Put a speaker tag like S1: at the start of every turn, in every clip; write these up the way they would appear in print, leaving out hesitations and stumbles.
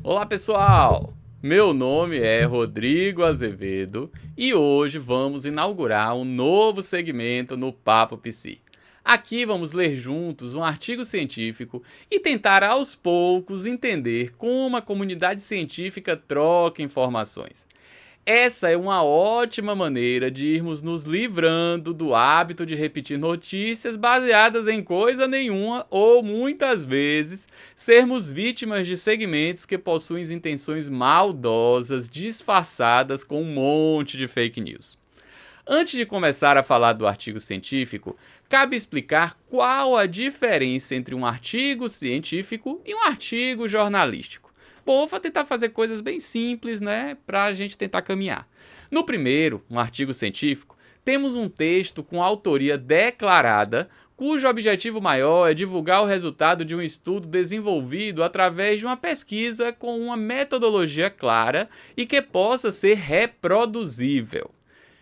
S1: Olá pessoal, meu nome é Rodrigo Azevedo e hoje vamos inaugurar um novo segmento no Papo PC. Aqui vamos ler juntos um artigo científico e tentar aos poucos entender como a comunidade científica troca informações. Essa é uma ótima maneira de irmos nos livrando do hábito de repetir notícias baseadas em coisa nenhuma ou, muitas vezes, sermos vítimas de segmentos que possuem intenções maldosas disfarçadas com um monte de fake news. Antes de começar a falar do artigo científico, cabe explicar qual a diferença entre um artigo científico e um artigo jornalístico. Bom, vou tentar fazer coisas bem simples, né, para a gente tentar caminhar. No primeiro, um artigo científico, temos um texto com autoria declarada, cujo objetivo maior é divulgar o resultado de um estudo desenvolvido através de uma pesquisa com uma metodologia clara e que possa ser reproduzível.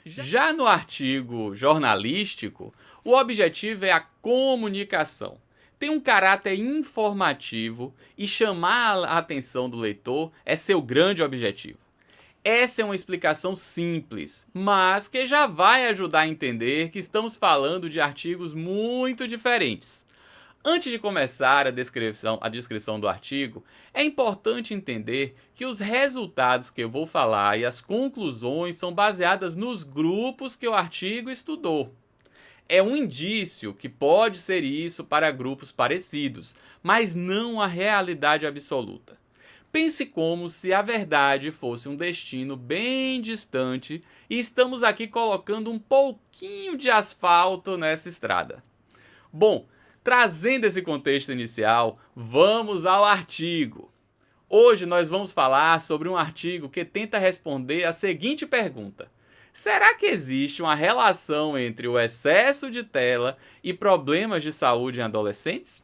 S1: Já no artigo jornalístico, o objetivo é a comunicação. Tem um caráter informativo e chamar a atenção do leitor é seu grande objetivo. Essa é uma explicação simples, mas que já vai ajudar a entender que estamos falando de artigos muito diferentes. Antes de começar a descrição do artigo, é importante entender que os resultados que eu vou falar e as conclusões são baseadas nos grupos que o artigo estudou. É um indício que pode ser isso para grupos parecidos, mas não a realidade absoluta. Pense como se a verdade fosse um destino bem distante e estamos aqui colocando um pouquinho de asfalto nessa estrada. Bom, trazendo esse contexto inicial, vamos ao artigo. Hoje nós vamos falar sobre um artigo que tenta responder a seguinte pergunta: será que existe uma relação entre o excesso de tela e problemas de saúde em adolescentes?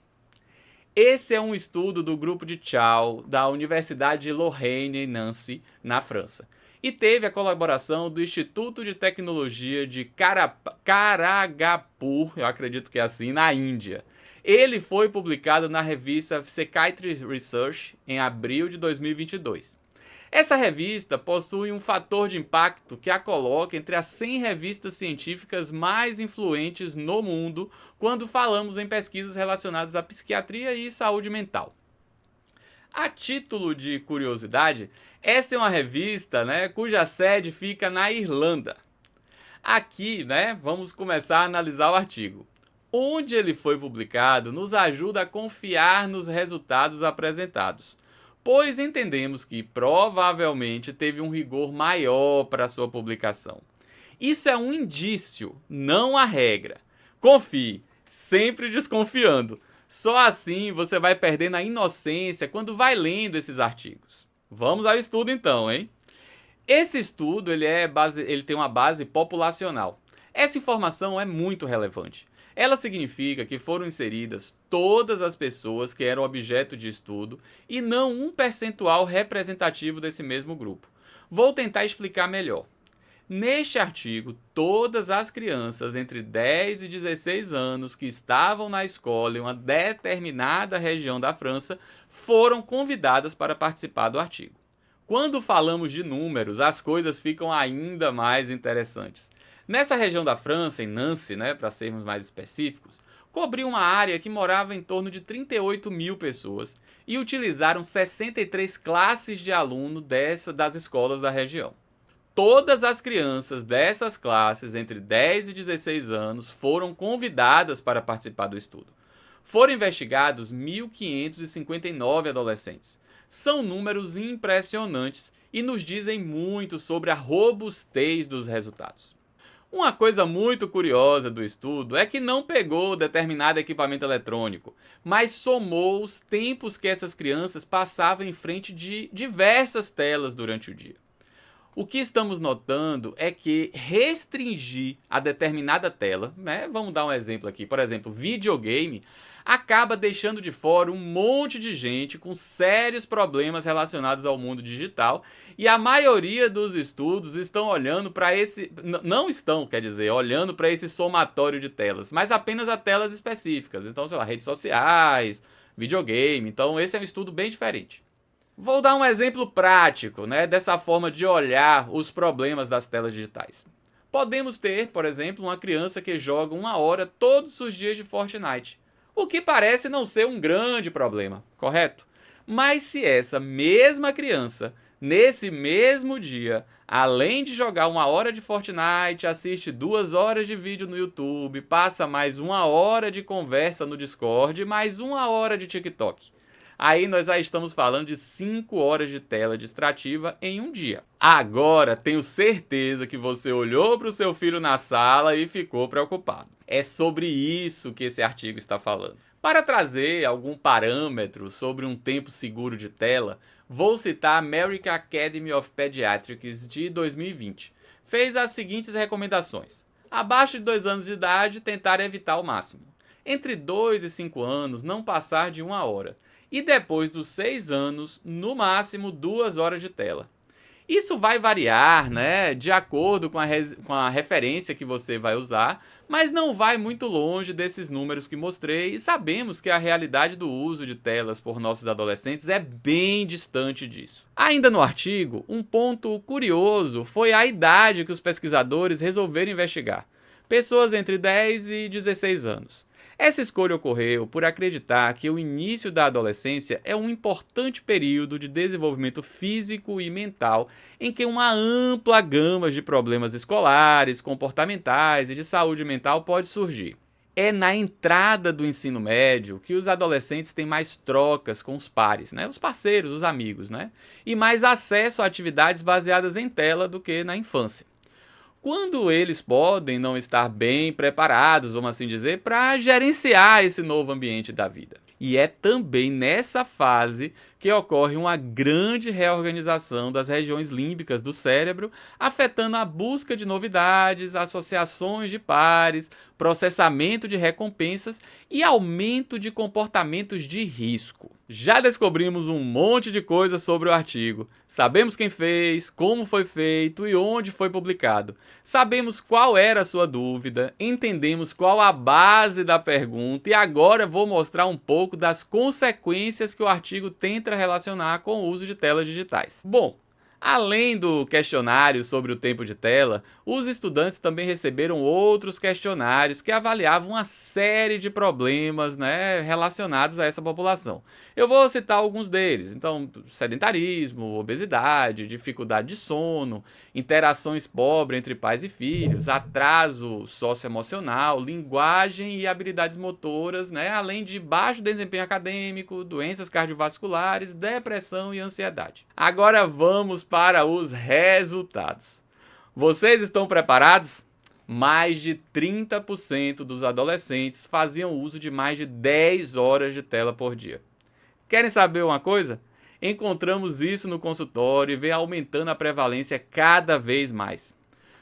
S1: Esse é um estudo do grupo de Chao, da Universidade de Lorraine em Nancy, na França, e teve a colaboração do Instituto de Tecnologia de Kharagpur, eu acredito que é assim, na Índia. Ele foi publicado na revista Psychiatry Research em abril de 2022. Essa revista possui um fator de impacto que a coloca entre as 100 revistas científicas mais influentes no mundo quando falamos em pesquisas relacionadas à psiquiatria e saúde mental. A título de curiosidade, essa é uma revista, cuja sede fica na Irlanda. Aqui, vamos começar a analisar o artigo. Onde ele foi publicado nos ajuda a confiar nos resultados apresentados, pois entendemos que provavelmente teve um rigor maior para sua publicação. Isso é um indício, não a regra. Confie, sempre desconfiando. Só assim você vai perdendo a inocência quando vai lendo esses artigos. Vamos ao estudo então, hein? Esse estudo ele tem uma base populacional. Essa informação é muito relevante. Ela significa que foram inseridas todas as pessoas que eram objeto de estudo e não um percentual representativo desse mesmo grupo. Vou tentar explicar melhor. Neste artigo, todas as crianças entre 10 e 16 anos que estavam na escola em uma determinada região da França foram convidadas para participar do artigo. Quando falamos de números, as coisas ficam ainda mais interessantes. Nessa região da França, em Nancy, para sermos mais específicos, cobriu uma área que morava em torno de 38 mil pessoas e utilizaram 63 classes de aluno das escolas da região. Todas as crianças dessas classes entre 10 e 16 anos foram convidadas para participar do estudo. Foram investigados 1.559 adolescentes. São números impressionantes e nos dizem muito sobre a robustez dos resultados. Uma coisa muito curiosa do estudo é que não pegou determinado equipamento eletrônico, mas somou os tempos que essas crianças passavam em frente de diversas telas durante o dia. O que estamos notando é que restringir a determinada tela, vamos dar um exemplo aqui, por exemplo, videogame, acaba deixando de fora um monte de gente com sérios problemas relacionados ao mundo digital e a maioria dos estudos estão olhando para olhando para esse somatório de telas, mas apenas a telas específicas. Então, sei lá, redes sociais, videogame. Então, esse é um estudo bem diferente. Vou dar um exemplo prático, né, dessa forma de olhar os problemas das telas digitais. Podemos ter, por exemplo, uma criança que joga 1 hora todos os dias de Fortnite, o que parece não ser um grande problema, correto? Mas se essa mesma criança, nesse mesmo dia, além de jogar 1 hora de Fortnite, assiste 2 horas de vídeo no YouTube, passa mais 1 hora de conversa no Discord, mais 1 hora de TikTok. Aí nós já estamos falando de 5 horas de tela distrativa em um dia. Agora, tenho certeza que você olhou para o seu filho na sala e ficou preocupado. É sobre isso que esse artigo está falando. Para trazer algum parâmetro sobre um tempo seguro de tela, vou citar a American Academy of Pediatrics de 2020. Fez as seguintes recomendações. Abaixo de 2 anos de idade, tentar evitar ao máximo. Entre 2 e 5 anos, não passar de 1 hora. E depois dos 6 anos, no máximo 2 horas de tela. Isso vai variar, né, de acordo com a referência que você vai usar, mas não vai muito longe desses números que mostrei e sabemos que a realidade do uso de telas por nossos adolescentes é bem distante disso. Ainda no artigo, um ponto curioso foi a idade que os pesquisadores resolveram investigar. Pessoas entre 10 e 16 anos. Essa escolha ocorreu por acreditar que o início da adolescência é um importante período de desenvolvimento físico e mental em que uma ampla gama de problemas escolares, comportamentais e de saúde mental pode surgir. É na entrada do ensino médio que os adolescentes têm mais trocas com os pares, né? Os parceiros, os amigos, né? E mais acesso a atividades baseadas em tela do que na infância. Quando eles podem não estar bem preparados, vamos assim dizer, para gerenciar esse novo ambiente da vida. E é também nessa fase que ocorre uma grande reorganização das regiões límbicas do cérebro, afetando a busca de novidades, associações de pares, processamento de recompensas e aumento de comportamentos de risco. Já descobrimos um monte de coisas sobre o artigo. Sabemos quem fez, como foi feito e onde foi publicado. Sabemos qual era a sua dúvida, entendemos qual a base da pergunta e agora vou mostrar um pouco das consequências que o artigo tenta relacionar com o uso de telas digitais. Bom, além do questionário sobre o tempo de tela, os estudantes também receberam outros questionários que avaliavam uma série de problemas, né, relacionados a essa população. Eu vou citar alguns deles. Então, sedentarismo, obesidade, dificuldade de sono, interações pobres entre pais e filhos, atraso socioemocional, linguagem e habilidades motoras, né, além de baixo desempenho acadêmico, doenças cardiovasculares, depressão e ansiedade. Agora vamos para os resultados. Vocês estão preparados? Mais de 30% dos adolescentes faziam uso de mais de 10 horas de tela por dia. Querem saber uma coisa? Encontramos isso no consultório e vem aumentando a prevalência cada vez mais.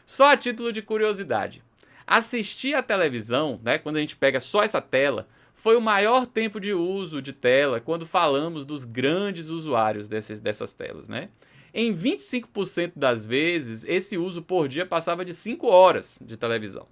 S1: Só a título de curiosidade, assistir à televisão, né, quando a gente pega só essa tela, foi o maior tempo de uso de tela quando falamos dos grandes usuários dessas telas, né? Em 25% das vezes, esse uso por dia passava de 5 horas de televisão.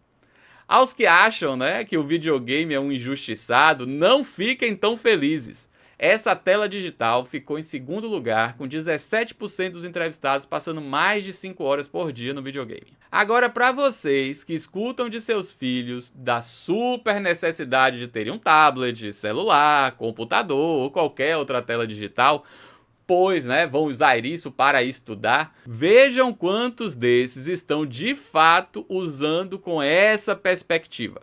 S1: Aos que acham, né, que o videogame é um injustiçado, não fiquem tão felizes. Essa tela digital ficou em segundo lugar, com 17% dos entrevistados passando mais de 5 horas por dia no videogame. Agora, para vocês que escutam de seus filhos da super necessidade de terem um tablet, celular, computador ou qualquer outra tela digital, pois, né, vão usar isso para estudar, vejam quantos desses estão de fato usando com essa perspectiva.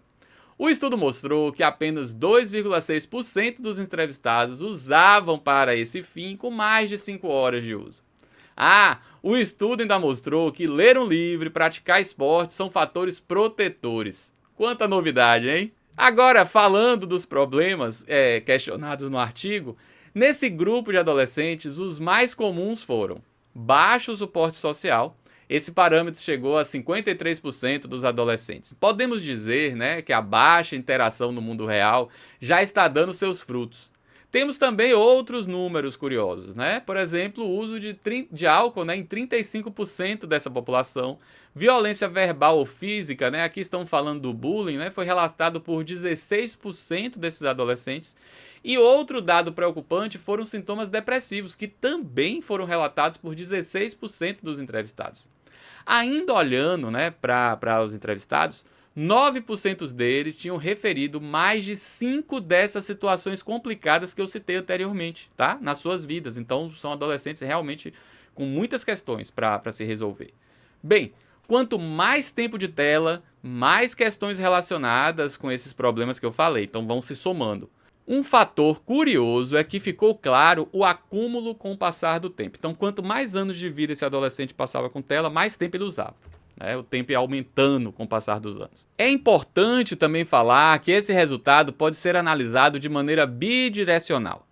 S1: O estudo mostrou que apenas 2,6% dos entrevistados usavam para esse fim com mais de 5 horas de uso. O estudo ainda mostrou que ler um livro e praticar esporte são fatores protetores. Quanta novidade, hein? Agora, falando dos problemas questionados no artigo, nesse grupo de adolescentes, os mais comuns foram baixo suporte social. Esse parâmetro chegou a 53% dos adolescentes. Podemos dizer, né, que a baixa interação no mundo real já está dando seus frutos. Temos também outros números curiosos, né? Por exemplo, o uso de álcool, né, em 35% dessa população. Violência verbal ou física, né? Aqui estão falando do bullying, né? Foi relatado por 16% desses adolescentes. E outro dado preocupante foram os sintomas depressivos, que também foram relatados por 16% dos entrevistados. Ainda olhando, né, para os entrevistados, 9% deles tinham referido mais de 5 dessas situações complicadas que eu citei anteriormente, tá? Nas suas vidas. Então, são adolescentes realmente com muitas questões para se resolver. Bem, quanto mais tempo de tela, mais questões relacionadas com esses problemas que eu falei. Então, vão se somando. Um fator curioso é que ficou claro o acúmulo com o passar do tempo. Então, quanto mais anos de vida esse adolescente passava com tela, mais tempo ele usava. O tempo ia aumentando com o passar dos anos. É importante também falar que esse resultado pode ser analisado de maneira bidirecional.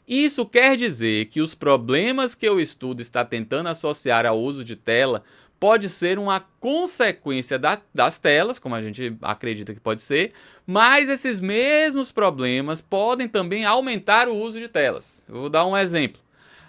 S1: Isso quer dizer que os problemas que o estudo está tentando associar ao uso de tela pode ser uma consequência das telas, como a gente acredita que pode ser, mas esses mesmos problemas podem também aumentar o uso de telas. Eu vou dar um exemplo.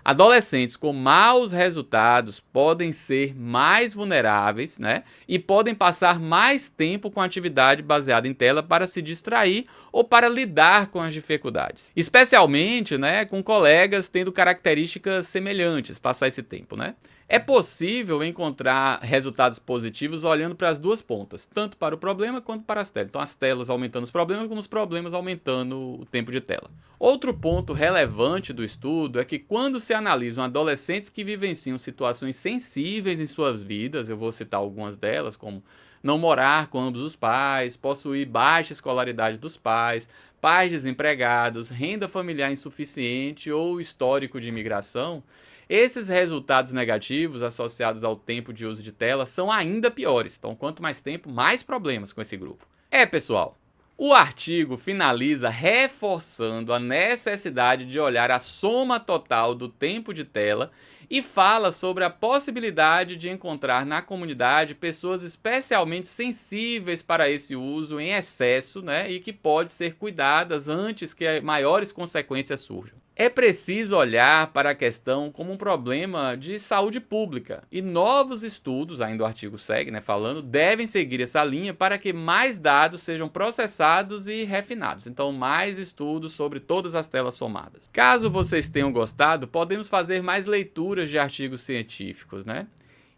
S1: Adolescentes com maus resultados podem ser mais vulneráveis, né? E podem passar mais tempo com atividade baseada em tela para se distrair ou para lidar com as dificuldades. Especialmente, né, com colegas tendo características semelhantes, passar esse tempo, né? É possível encontrar resultados positivos olhando para as duas pontas, tanto para o problema quanto para as telas. Então, as telas aumentando os problemas, como os problemas aumentando o tempo de tela. Outro ponto relevante do estudo é que quando se analisam adolescentes que vivenciam situações sensíveis em suas vidas, eu vou citar algumas delas, como não morar com ambos os pais, possuir baixa escolaridade dos pais, pais desempregados, renda familiar insuficiente ou histórico de imigração, esses resultados negativos associados ao tempo de uso de tela são ainda piores. Então, quanto mais tempo, mais problemas com esse grupo. Pessoal, o artigo finaliza reforçando a necessidade de olhar a soma total do tempo de tela e fala sobre a possibilidade de encontrar na comunidade pessoas especialmente sensíveis para esse uso em excesso, né, e que pode ser cuidadas antes que maiores consequências surjam. É preciso olhar para a questão como um problema de saúde pública e novos estudos, ainda o artigo segue, né, falando, devem seguir essa linha para que mais dados sejam processados e refinados. Então, mais estudos sobre todas as telas somadas. Caso vocês tenham gostado, podemos fazer mais leituras de artigos científicos, né?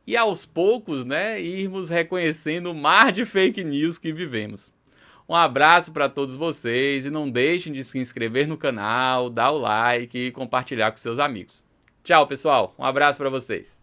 S1: E aos poucos, né, irmos reconhecendo o mar de fake news que vivemos. Um abraço para todos vocês e não deixem de se inscrever no canal, dar o like e compartilhar com seus amigos. Tchau, pessoal. Um abraço para vocês.